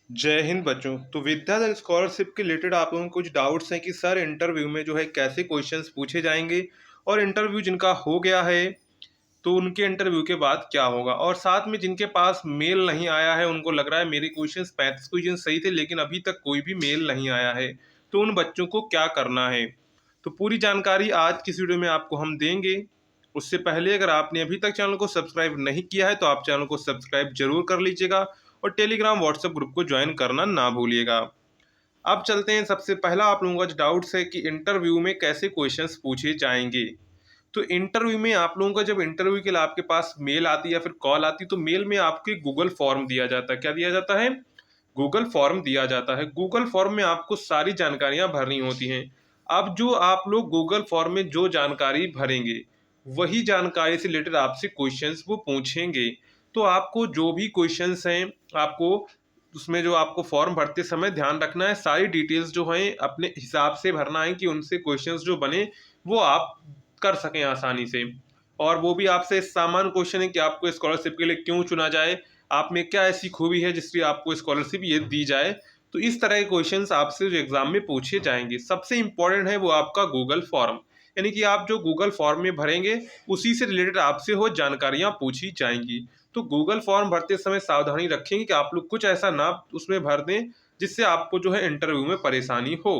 जय हिंद बच्चों। तो विद्याधर स्कॉलरशिप के रिलेटेड आप लोगों को कुछ डाउट्स हैं कि सर इंटरव्यू में जो है कैसे क्वेश्चंस पूछे जाएंगे और इंटरव्यू जिनका हो गया है तो उनके इंटरव्यू के बाद क्या होगा, और साथ में जिनके पास मेल नहीं आया है उनको लग रहा है मेरे क्वेश्चंस 35 क्वेश्चन सही थे लेकिन अभी तक कोई भी मेल नहीं आया है, तो उन बच्चों को क्या करना है। तो पूरी जानकारी आज की इस वीडियो में आपको हम देंगे। उससे पहले अगर आपने अभी तक चैनल को सब्सक्राइब नहीं किया है तो आप चैनल को सब्सक्राइब जरूर कर लीजिएगा और टेलीग्राम व्हाट्सएप ग्रुप को ज्वाइन करना ना भूलिएगा। अब चलते हैं, सबसे पहला आप लोगों का जो डाउट्स है कि इंटरव्यू में कैसे क्वेश्चंस पूछे जाएंगे। तो इंटरव्यू में आप लोगों का जब इंटरव्यू के लिए आपके पास मेल आती है या फिर कॉल आती है तो मेल में आपको एक गूगल फॉर्म दिया जाता है। क्या दिया जाता है? गूगल फॉर्म दिया जाता है। गूगल फॉर्म में आपको सारी जानकारियां भरनी होती हैं। अब जो आप लोग गूगल फॉर्म में जो जानकारी भरेंगे वही जानकारी से रिलेटेड आपसे क्वेश्चंस वो पूछेंगे। तो आपको जो भी क्वेश्चंस हैं आपको उसमें जो आपको फॉर्म भरते समय ध्यान रखना है, सारी डिटेल्स जो हैं अपने हिसाब से भरना है कि उनसे क्वेश्चंस जो बने वो आप कर सकें आसानी से। और वो भी आपसे सामान्य क्वेश्चन है कि आपको स्कॉलरशिप के लिए क्यों चुना जाए, आप में क्या ऐसी खूबी है जिससे आपको स्कॉलरशिप ये दी जाए। तो इस तरह के क्वेश्चंस आपसे जो एग्जाम में पूछे जाएंगे। सबसे इंपॉर्टेंट है वो आपका गूगल फॉर्म, यानी कि आप जो गूगल फॉर्म में भरेंगे उसी से रिलेटेड आपसे वो जानकारियां पूछी जाएंगी। तो गूगल फॉर्म भरते समय सावधानी रखेंगे कि आप लोग कुछ ऐसा ना उसमें भर दें जिससे आपको जो है इंटरव्यू में परेशानी हो।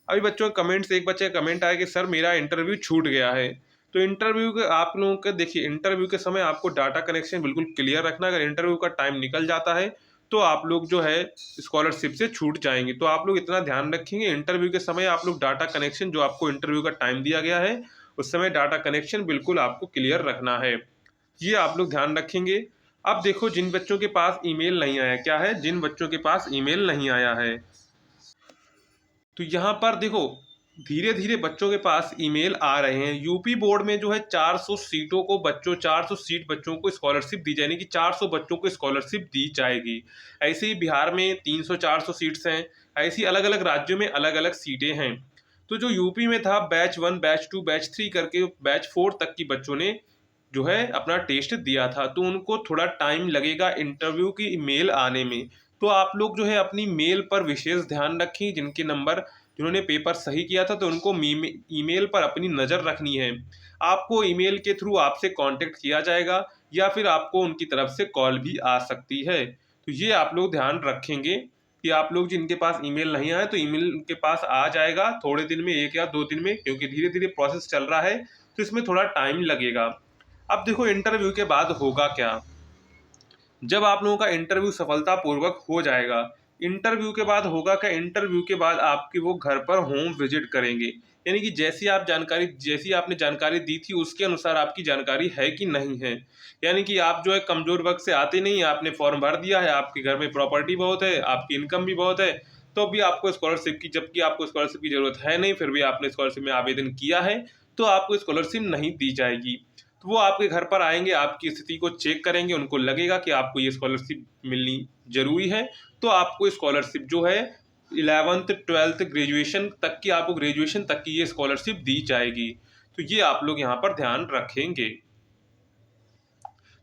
अभी बच्चों कमेंट से एक बच्चे का कमेंट आया कि सर मेरा इंटरव्यू छूट गया है। तो इंटरव्यू के आप लोगों का देखिए, इंटरव्यू के समय आपको डाटा कनेक्शन बिल्कुल क्लियर रखना। अगर इंटरव्यू का टाइम निकल जाता है तो आप लोग जो है स्कॉलरशिप से छूट जाएंगे। तो आप लोग इतना ध्यान रखेंगे इंटरव्यू के समय आप लोग डाटा कनेक्शन जो आपको इंटरव्यू का टाइम दिया गया है उस समय डाटा कनेक्शन बिल्कुल आपको क्लियर रखना है। ये आप लोग ध्यान रखेंगे। अब देखो, जिन बच्चों के पास ईमेल नहीं आया, क्या है, जिन बच्चों के पास ईमेल नहीं आया है तो यहाँ पर देखो धीरे धीरे बच्चों के पास ईमेल आ रहे हैं। यूपी बोर्ड में जो है 400 सीटों को बच्चों 400 सीट बच्चों को स्कॉलरशिप दी जाएगी कि 400 बच्चों को स्कॉलरशिप दी जाएगी। ऐसे ही बिहार में 300 400 सीट्स हैं। ऐसी अलग अलग राज्यों में अलग अलग सीटें हैं। तो जो यूपी में था बैच 1 बैच 2 बैच 3 करके बैच 4 तक की बच्चों ने जो है अपना टेस्ट दिया था, तो उनको थोड़ा टाइम लगेगा इंटरव्यू की मेल आने में। तो आप लोग जो है अपनी मेल पर विशेष ध्यान रखें। जिनके नंबर जिन्होंने पेपर सही किया था तो उनको ईमेल पर अपनी नज़र रखनी है। आपको ईमेल के थ्रू आपसे कांटेक्ट किया जाएगा या फिर आपको उनकी तरफ से कॉल भी आ सकती है। तो ये आप लोग ध्यान रखेंगे कि आप लोग जिनके पास ईमेल नहीं आया तो ईमेल उनके पास आ जाएगा थोड़े दिन में, 1 या 2 दिन में, क्योंकि धीरे धीरे प्रोसेस चल रहा है तो इसमें थोड़ा टाइम लगेगा। अब देखो इंटरव्यू के बाद होगा क्या। जब आप लोगों का इंटरव्यू सफलतापूर्वक हो जाएगा, इंटरव्यू के बाद होगा क्या, इंटरव्यू के बाद आपकी वो घर पर होम विजिट करेंगे। यानी कि जैसी आपने जानकारी दी थी उसके अनुसार आपकी जानकारी है कि नहीं है। यानी कि आप जो है कमजोर वर्ग से आते नहीं, आपने फॉर्म भर दिया है, आपके घर में प्रॉपर्टी बहुत है, आपकी इनकम भी बहुत है, तो भी आपको स्कॉलरशिप की, जबकि आपको स्कॉलरशिप की जरूरत है नहीं, फिर भी आपने स्कॉलरशिप में आवेदन किया है, तो आपको स्कॉलरशिप नहीं दी जाएगी। तो वो आपके घर पर आएंगे, आपकी स्थिति को चेक करेंगे, उनको लगेगा कि आपको ये स्कॉलरशिप मिलनी जरूरी है तो आपको स्कॉलरशिप जो है 11th 12th ग्रेजुएशन तक की, आपको ग्रेजुएशन तक की ये स्कॉलरशिप दी जाएगी। तो ये आप लोग यहाँ पर ध्यान रखेंगे।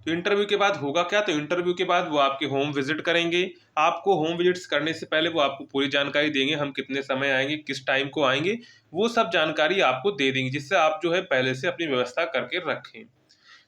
तो इंटरव्यू के बाद होगा क्या, तो इंटरव्यू के बाद वो आपके होम विजिट करेंगे। आपको होम विजिट्स करने से पहले वो आपको पूरी जानकारी देंगे, हम कितने समय आएंगे, किस टाइम को आएंगे, वो सब जानकारी आपको दे देंगे जिससे आप जो है पहले से अपनी व्यवस्था करके रखें।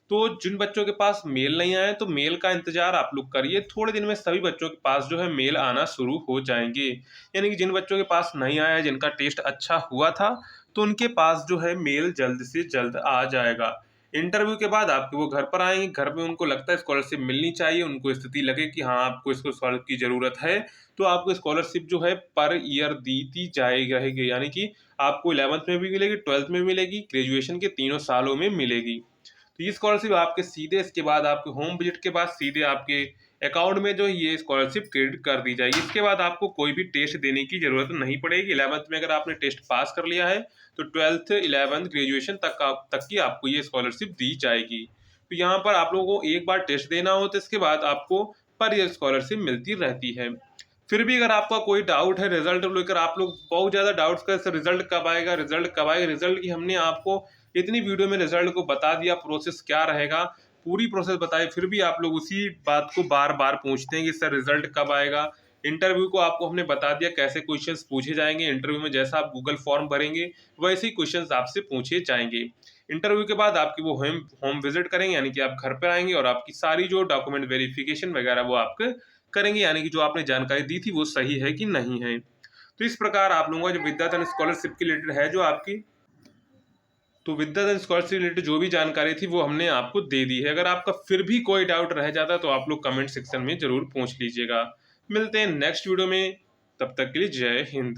तो जिन बच्चों के पास मेल नहीं आया तो मेल का इंतजार आप लोग करिए, थोड़े दिन में सभी बच्चों के पास जो है मेल आना शुरू हो जाएंगे। यानी कि जिन बच्चों के पास नहीं आया, जिनका टेस्ट अच्छा हुआ था, तो उनके पास जो है मेल जल्द से जल्द आ जाएगा। इंटरव्यू के बाद आपके वो घर पर आएंगे, घर में उनको लगता है स्कॉलरशिप मिलनी चाहिए, उनको स्थिति लगे कि हाँ आपको इसको स्कॉलरशिप की ज़रूरत है, तो आपको स्कॉलरशिप जो है पर ईयर दी जाएगी रहेगी। यानी कि आपको 11th में भी मिलेगी, 12th में भी मिलेगी, ग्रेजुएशन के तीनों सालों में मिलेगी। तो ये स्कॉलरशिप आपके सीधे इसके बाद आपके होम विजिट के बाद सीधे आपके अकाउंट में जो है ये स्कॉलरशिप क्रेडिट कर दी जाएगी। इसके बाद आपको कोई भी टेस्ट देने की जरूरत नहीं पड़ेगी। 11th में अगर आपने टेस्ट पास कर लिया है तो 12th 11th ग्रेजुएशन तक की आपको ये स्कॉलरशिप दी जाएगी। तो यहाँ पर आप लोगों को एक बार टेस्ट देना हो तो इसके बाद आपको पर ईयर स्कॉलरशिप मिलती रहती है। फिर भी अगर आपका कोई डाउट है रिजल्ट को लेकर, आप लोग बहुत ज़्यादा डाउट्स कर सर रिजल्ट कब आएगा, रिजल्ट कब आएगा, रिजल्ट की हमने आपको इतनी वीडियो में रिजल्ट को बता दिया, प्रोसेस क्या रहेगा, पूरी प्रोसेस बताई, फिर भी आप लोग उसी बात को बार बार पूछते हैं कि सर रिजल्ट कब आएगा, इंटरव्यू को आपको हमने बता दिया कैसे क्वेश्चंस पूछे जाएंगे। इंटरव्यू में जैसा आप गूगल फॉर्म भरेंगे वैसे ही क्वेश्चंस आपसे पूछे जाएंगे। इंटरव्यू के बाद आपकी वो होम होम विजिट करेंगे, यानी कि आप घर पर आएंगे और आपकी सारी जो डॉक्यूमेंट वेरिफिकेशन वगैरह वो आप करेंगे, यानी कि जो आपने जानकारी दी थी वो सही है कि नहीं है। तो इस प्रकार आप लोगों का जो विद्याधन स्कॉलरशिप के रिलेटेड है जो आपकी, तो विद्याधन स्कॉलरशिप से रिलेटेड जो भी जानकारी थी वो हमने आपको दे दी है। अगर आपका फिर भी कोई डाउट रह जाता है तो आप लोग कमेंट सेक्शन में जरूर पूछ लीजिएगा। मिलते हैं नेक्स्ट वीडियो में, तब तक के लिए जय हिंद।